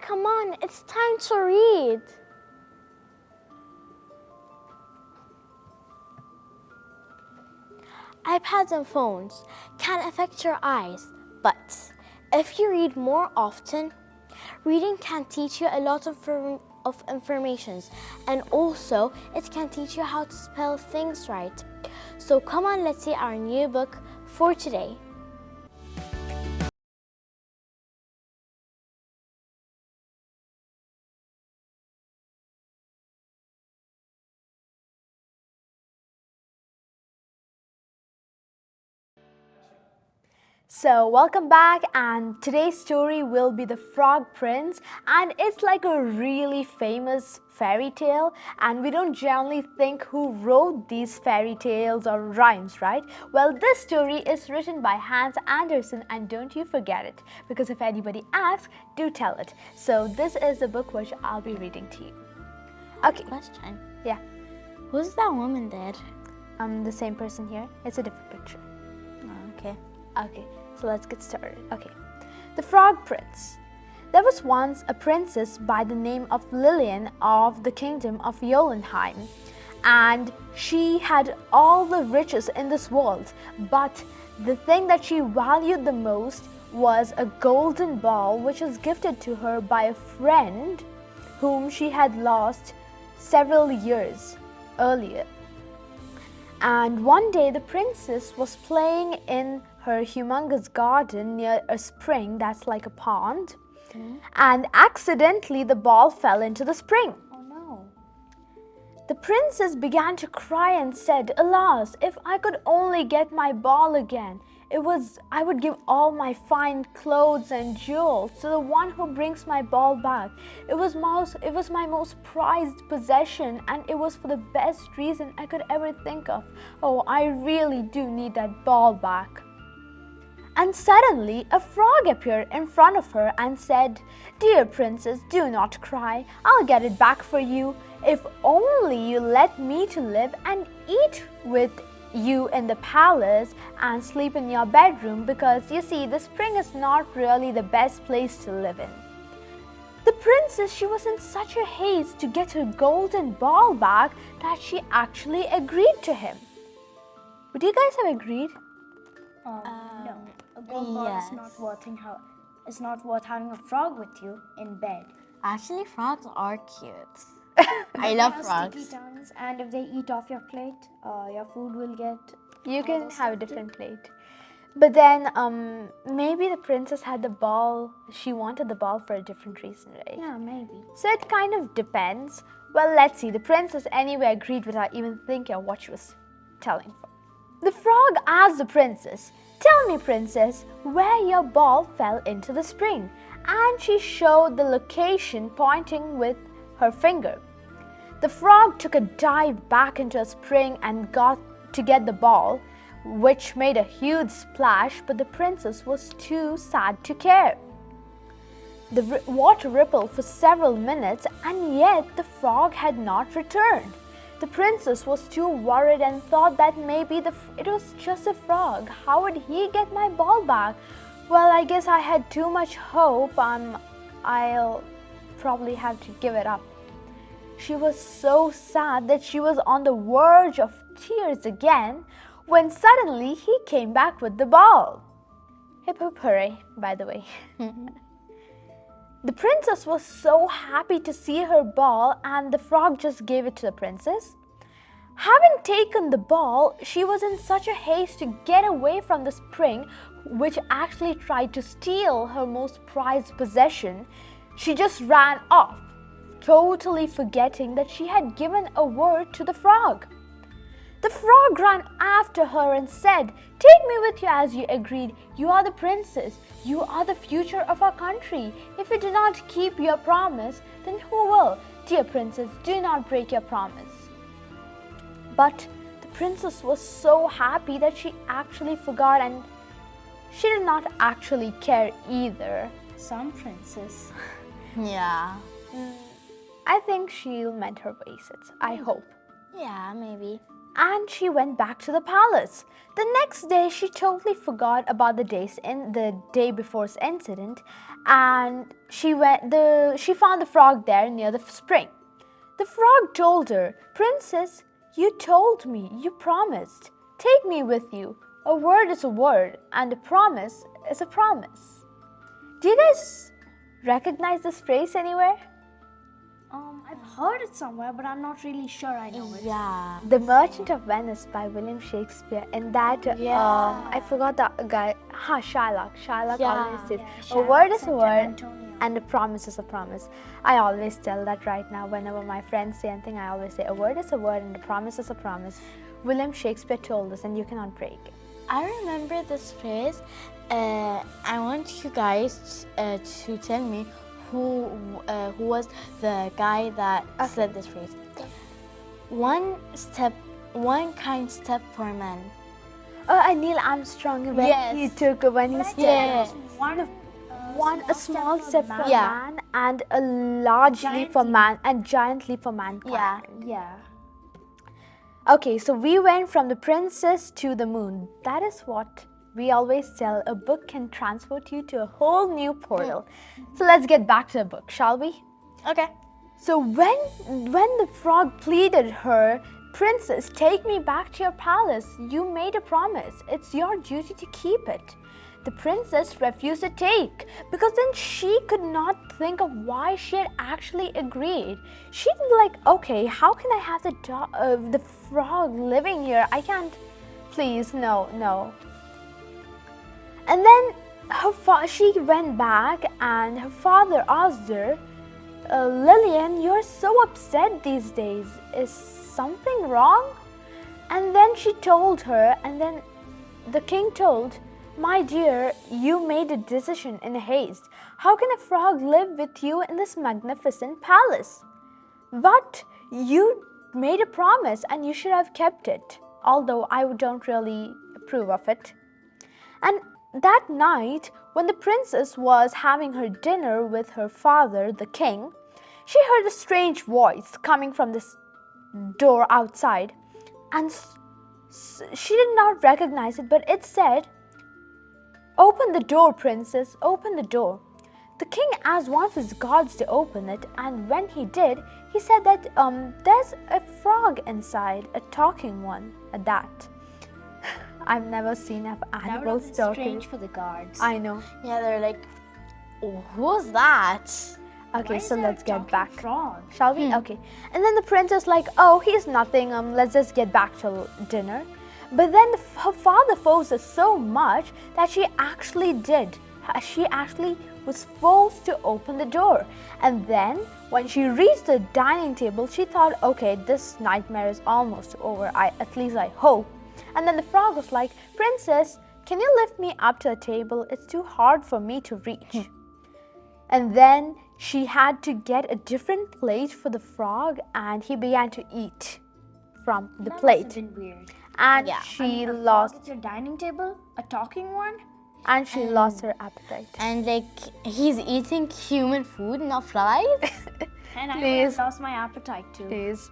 come on, it's time to read. iPads and phones can affect your eyes, but if you read more often, reading can teach you a lot of information, and also it can teach you how to spell things right. So come on, let's see our new book for today. So welcome back, and today's story will be The Frog Prince, and it's like a really famous fairy tale, and we don't generally think who wrote these fairy tales or rhymes, right? Well, this story is written by Hans Andersen, and don't you forget it, because if anybody asks, do tell it. So this is the book which I'll be reading to you. Okay. Question. Yeah. Who's that woman there? The same person here. It's a different picture. Oh, okay. Okay, so let's get started. Okay, The Frog Prince. There was once a princess by the name of Lillian of the kingdom of Jotunheim, and she had all the riches in this world, but the thing that she valued the most was a golden ball which was gifted to her by a friend whom she had lost several years earlier. And one day the princess was playing in her humongous garden near a spring that's like a pond, and accidentally the ball fell into the spring. Oh no. The princess began to cry and said, "Alas, if I could only get my ball again. I would give all my fine clothes and jewels to the one who brings my ball back. It was my most prized possession, and it was for the best reason I could ever think of. Oh, I really do need that ball back." And suddenly a frog appeared in front of her and said, "Dear princess, do not cry. I'll get it back for you, if only you let me to live and eat with you in the palace and sleep in your bedroom, because you see, the spring is not really the best place to live in." The princess, she was in such a haste to get her golden ball back that she actually agreed to him. Would you guys have agreed? No, a gold ball yes. is not worth having a frog with you in bed. Actually, frogs are cute. I love They have frogs. sticky tongues, and if they eat off your plate, your food will get. You can have a different plate. But then maybe the princess had the ball, she wanted the ball for a different reason, right? Yeah, maybe. So it kind of depends. Well, let's see. The princess anyway agreed without even thinking of what she was telling for. The frog asked the princess, "Tell me, princess, where your ball fell into the spring." And she showed the location pointing with her finger. The frog took a dive back into a spring and got to get the ball, which made a huge splash, but the princess was too sad to care. The water rippled for several minutes, and yet the frog had not returned. The princess was too worried and thought that maybe it was just a frog. How would he get my ball back? Well, I guess I had too much hope. I'll probably have to give it up. She was so sad that she was on the verge of tears again when suddenly he came back with the ball. Hip hip hooray, by the way. The princess was so happy to see her ball, and the frog just gave it to the princess. Having taken the ball, she was in such a haste to get away from the spring, which actually tried to steal her most prized possession. She just ran off, totally forgetting that she had given a word to the frog. The frog ran after her and said, "Take me with you as you agreed. You are the princess. You are the future of our country. If you do not keep your promise, then who will? Dear princess, do not break your promise." But the princess was so happy that she actually forgot, and she did not actually care either. Some princess. Yeah. I think she'll mend her ways. I hope. Yeah, maybe. and she went back to the palace. The next day, she totally forgot about the day before's incident, and she found the frog there near the spring. The frog told her, "Princess, you told me, you promised. Take me with you. A word is a word, and a promise is a promise." Do you guys recognize this phrase anywhere? I've heard it somewhere, but I'm not really sure I know it. Yeah. The Merchant of Venice by William Shakespeare. In that, I forgot the guy. Shylock. Shylock Yeah. always says, "A Shylock word is a said to word, Antonio. and a promise is a promise." I always tell that right now. Whenever my friends say anything, I always say, "A word is a word, and a promise is a promise." William Shakespeare told us, and you cannot break it. I remember this phrase. I want you guys to tell me who was the guy that said this phrase. One kind step for man. Oh, Neil Armstrong when Yes. he took when he stepped. Yeah. A small step for Yeah. man and a large leap for man and giant leap for mankind. Yeah. Yeah. Okay, so we went from the princess to the moon. That is what we always tell. A book can transport you to a whole new portal. So let's get back to the book, shall we? Okay. So when the frog pleaded her, "Princess, take me back to your palace. You made a promise. It's your duty to keep it." The princess refused to take because then she could not think of why she had actually agreed. She'd be like, "Okay, how can I have the frog living here? I can't. Please, no." And then she went back, and her father asked her, "Lillian, you're so upset these days. Is something wrong?" And then she told her, and then the king told, "My dear, you made a decision in haste. How can a frog live with you in this magnificent palace? But you made a promise and you should have kept it, although I don't really approve of it." And that night, when the princess was having her dinner with her father, the king, she heard a strange voice coming from this door outside, and she did not recognize it, but it said, "Open the door, princess, open the door." The king asked one of his guards to open it, and when he did, he said that there's a frog inside, a talking one at that. I've never seen an animal That was talking. strange for the guards. I know. Yeah, they're like, who's that? Okay, Why so is there a let's get talking back. frog? Shall we? Okay. And then the princess like, "Oh, he's nothing. Let's just get back to dinner." But then her father forced her so much that she actually did. She actually was forced to open the door. And then when she reached the dining table, she thought, "Okay, this nightmare is almost over. At least I hope." And then the frog was like, "Princess, can you lift me up to the table? It's too hard for me to reach." And then she had to get a different plate for the frog, and he began to eat from the That plate. must have been weird. And Yeah. she A frog lost at your dining table? A talking one? lost her appetite. And like, he's eating human food, not flies? And I Please. would have lost my appetite too.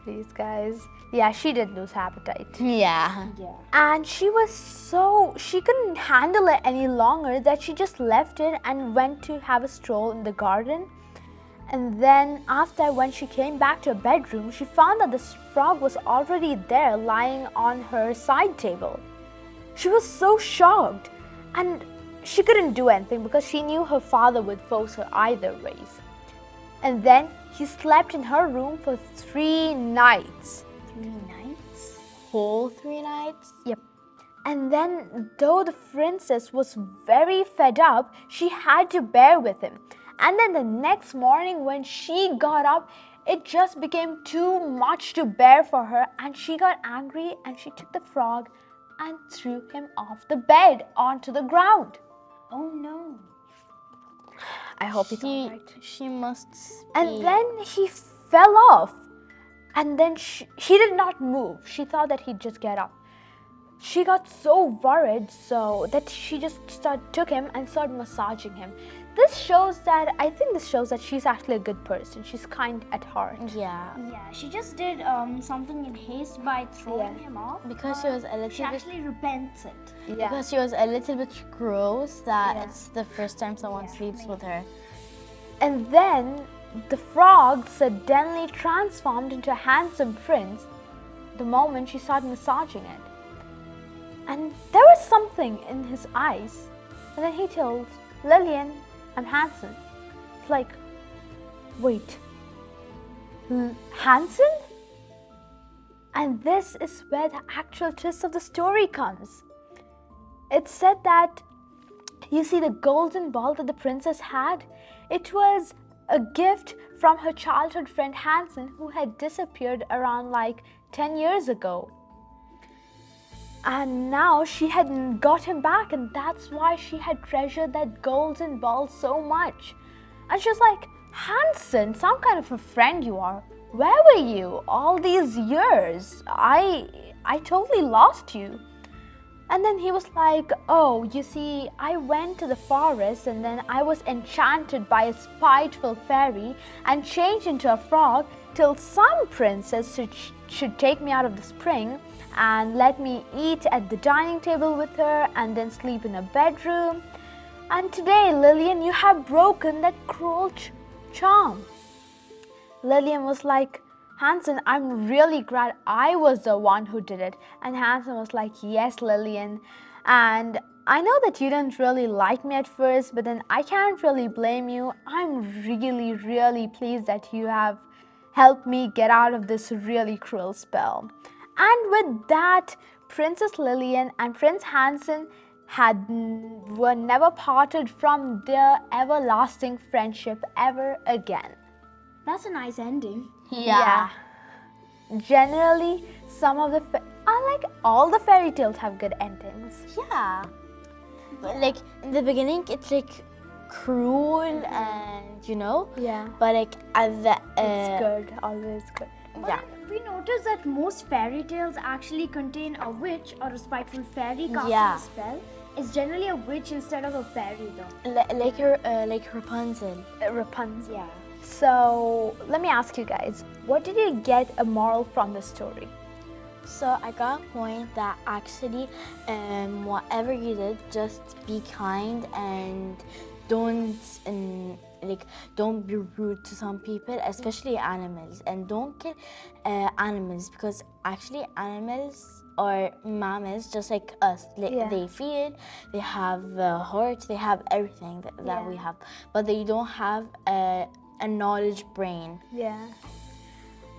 Please, guys. Yeah, she did lose her appetite. Yeah. Yeah. And she couldn't handle it any longer that she just left it and went to have a stroll in the garden. And then after, when she came back to her bedroom, she found that the frog was already there lying on her side table. She was so shocked, and she couldn't do anything because she knew her father would force her either ways. And then he slept in her room for 3 nights. 3 nights? Whole 3 nights? Yep. And then, though the princess was very fed up, she had to bear with him. And then the next morning, when she got up, it just became too much to bear for her, and she got angry and she took the frog and threw him off the bed onto the ground. Oh no. I hope he's all right. She must And be- then he fell off. And then he did not move. She thought that he'd just get up. She got so worried so that she just took him and started massaging him. this shows that she's actually a good person. She's kind at heart. Yeah. Yeah, she just did something in haste by throwing him off. Because she was a little She bit actually repents it. Yeah. because she was a little bit gross that Yeah. it's the first time someone sleeps with her. And then the frog suddenly transformed into a handsome prince the moment she started massaging it. And there was something in his eyes. And then he told Lillian, I'm handsome. It's like, wait, handsome? And this is where the actual twist of the story comes. It said that, you see, the golden ball that the princess had, it was a gift from her childhood friend Hansen, who had disappeared around like 10 years ago. And now she had got him back, and that's why she had treasured that golden ball so much. And she was like, Hansen, some kind of a friend you are. Where were you all these years? I totally lost you. And then he was like, oh, you see, I went to the forest and then I was enchanted by a spiteful fairy and changed into a frog till some princess should take me out of the spring and let me eat at the dining table with her and then sleep in a bedroom. And today, Lillian, you have broken that cruel charm. Lillian was like, Hansen, I'm really glad I was the one who did it. And Hansen was like, yes, Lillian. And I know that you didn't really like me at first, but then I can't really blame you. I'm really, really pleased that you have helped me get out of this really cruel spell. And with that, Princess Lillian and Prince Hansen were never parted from their everlasting friendship ever again. That's a nice ending. Yeah. Generally, some of the all the fairy tales have good endings. Yeah. But like in the beginning, it's like cruel and Yeah. But like at the It's good, always good. yeah. We noticed that most fairy tales actually contain a witch or a spiteful fairy casting Yeah. a spell. It's generally a witch instead of a fairy, though. Like Rapunzel. Rapunzel. Yeah. So let me ask you guys, what did you get a moral from the story? So I got a point that actually, whatever you did, just be kind and don't don't be rude to some people, especially animals, and don't kill animals because actually animals are mammals just like us. They feel, they have heart, they have everything that we have, but they don't have a knowledge brain. Yeah.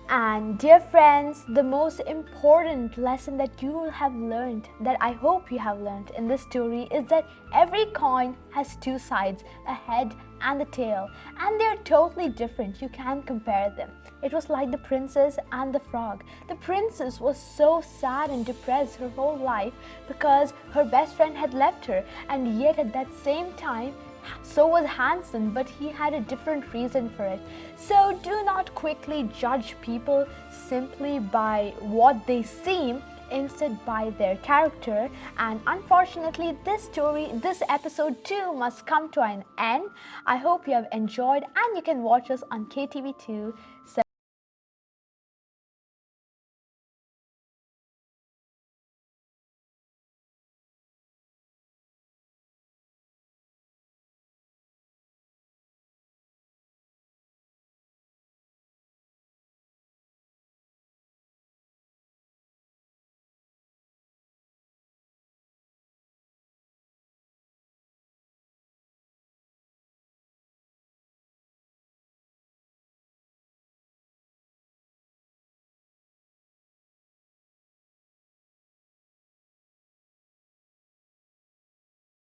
And dear friends, the most important lesson that you will have learned, that I hope you have learned in this story, is that every coin has two sides, a head and a tail, and they're totally different. You can't compare them. It was like the princess and the frog. The princess was so sad and depressed her whole life because her best friend had left her, and yet at that same time, so was Hansen, but he had a different reason for it. So do not quickly judge people simply by what they seem, instead by their character. And unfortunately, this episode too must come to an end. I hope you have enjoyed, and you can watch us on KTV2.